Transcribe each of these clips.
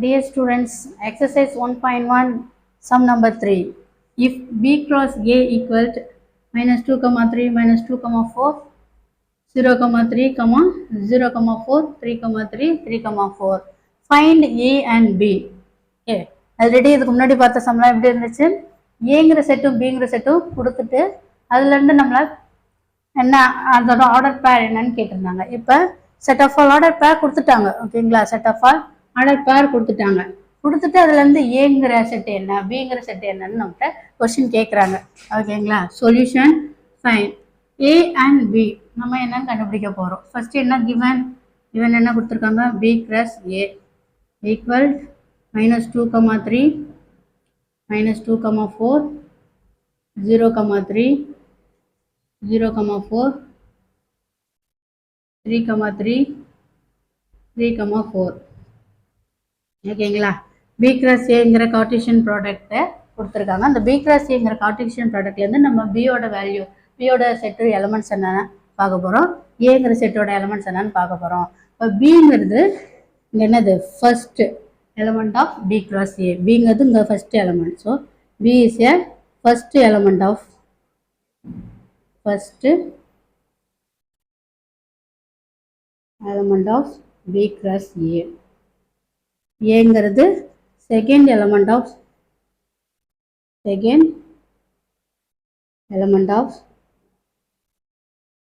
Dear students, exercise 1.1, sum number 3. If B cross A equals minus 2, 3, minus 2, 4, 0, 3, 0, 4, 3, 3, 3, 4. Find A and B. Okay. Already இதுக்கு முன்னாடி பார்த்த சம்லாம் எப்படி இருந்துச்சு? ஏங்கிற செட்டும் பிங்கிற செட்டும் கொடுத்துட்டு அதுலேருந்து நம்மளை என்ன அதோட ஆர்டர் பேர் என்னன்னு கேட்டிருந்தாங்க. இப்போ செட் ஆஃப் ஆல் ஆர்டர் பேர் கொடுத்துட்டாங்க. ஓகேங்களா? செட் ஆஃப் ஆல் ஆர்டர் பேர் கொடுத்துட்டாங்க. கொடுத்துட்டு அதுலேருந்து ஏங்கிற செட் என்ன பிங்கிற செட் என்னன்னு நம்மகிட்ட கொஸ்டின் கேட்குறாங்க. ஓகேங்களா? Solution find A and B நம்ம என்னன்னு கண்டுபிடிக்க போகிறோம். ஃபர்ஸ்ட் என்ன கிவன் என்ன கொடுத்துருக்காங்க? B cross A equal minus 2, 3, minus 2, 4, 0, 3, 0, 4, 3, 3, 3, 4. ஓகேங்களா? பி கிராஸ் ஏங்கிற கார்ட்டீசியன் ப்ராடக்ட்டை கொடுத்துருக்காங்க. அந்த பி கிராஸ் ஏங்கிற கார்ட்டீசியன் ப்ராடக்ட்லேருந்து நம்ம பியோட வேல்யூ பியோட செட்டு எலமெண்ட்ஸ் என்னென்னு பார்க்க போகிறோம். ஏங்கிற செட்டோட எலமெண்ட்ஸ் என்னன்னு பார்க்க போகிறோம். இப்போ பிங்கிறது இங்கே என்னது? First element of B cross A. B is the first element. So, B is a first element of B cross A. A is the second element of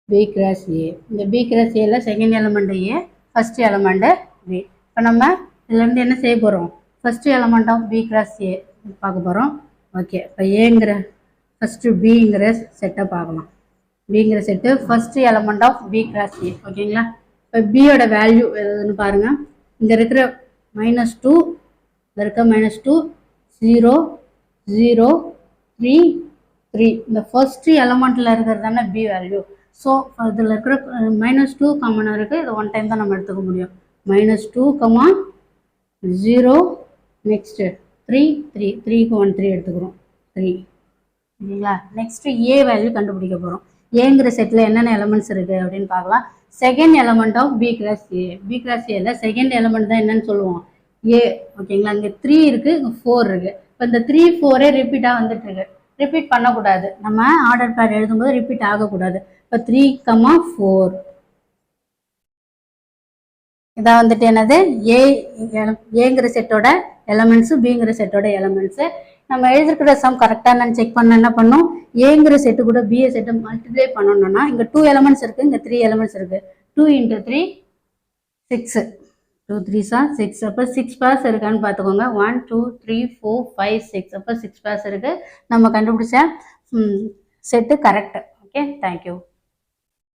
B cross A. The B cross A is second element A, first element B. இப்போ நம்ம இதுலேருந்து என்ன செய்ய போகிறோம்? First element of B cross A பார்க்க போகிறோம். Okay, இப்போ ஏங்கிற ஃபஸ்ட்டு பிங்கிற செட்டை பார்க்கலாம். பிங்கிற set first element of B cross A. ஓகேங்களா? இப்போ பியோட வேல்யூ எதுன்னு பாருங்கள். இங்கே இருக்கிற -2, இங்கே இருக்க -2, 0, 0, 3, 3. இந்த ஃபர்ஸ்ட்டு எலமெண்ட்டில் இருக்கிறது தானே பி வேல்யூ. ஸோ இதில் இருக்கிற -2 காமனாக இருக்குது. இது ஒன் டைம் தான் நம்ம எடுத்துக்க முடியும். -2, 0, next 3, 3, 3க்கு 1, 3 எடுத்துக்கிறோம். 3. ஓகேங்களா? நெக்ஸ்ட் ஏ வேல்யூ கண்டுபிடிக்க போகிறோம். ஏங்கிற செட்டில் என்னென்ன எலமெண்ட்ஸ் இருக்குது அப்படின்னு பார்க்கலாம். Second element of B cross A. B cross ஏல செகண்ட் எலமெண்ட் தான் என்னன்னு சொல்லுவோம்? ஏ. ஓகேங்களா? இங்கே 3 இருக்குது, இங்கே 4 இருக்குது. இப்போ இந்த 3, 4 ரிப்பீட்டாக வந்துட்டு இருக்கு. ரிப்பீட் பண்ணக்கூடாது. நம்ம ஆர்டர் பேர் எழுதும்போது ரிப்பீட் ஆகக்கூடாது. இப்போ 3, 4. இதான் வந்துட்டு என்னது? ஏங்கிற செட்டோட எலமெண்ட்ஸு பிங்கிற செட்டோட எலமெண்ட்ஸு. நம்ம எழுதிருக்கிற சம் கரெக்டாக நான் செக் பண்ண என்ன பண்ணோம்? ஏங்கிற செட்டு கூட பிஏ செட்டை மல்டிப்ளை பண்ணணும்னா இங்கே 2 எலமெண்ட்ஸ் இருக்குது, இங்கே 3 எலமெண்ட்ஸ் இருக்குது. 2 × 3 6. 2 3s 6. அப்போ 6 பேர்ஸ் இருக்கான்னு பார்த்துக்கோங்க. 1 2 3 4 5 6. அப்போ 6 பேர்ஸ் இருக்குது. நம்ம கண்டுபிடிச்ச செட்டு கரெக்டு. Okay, thank you.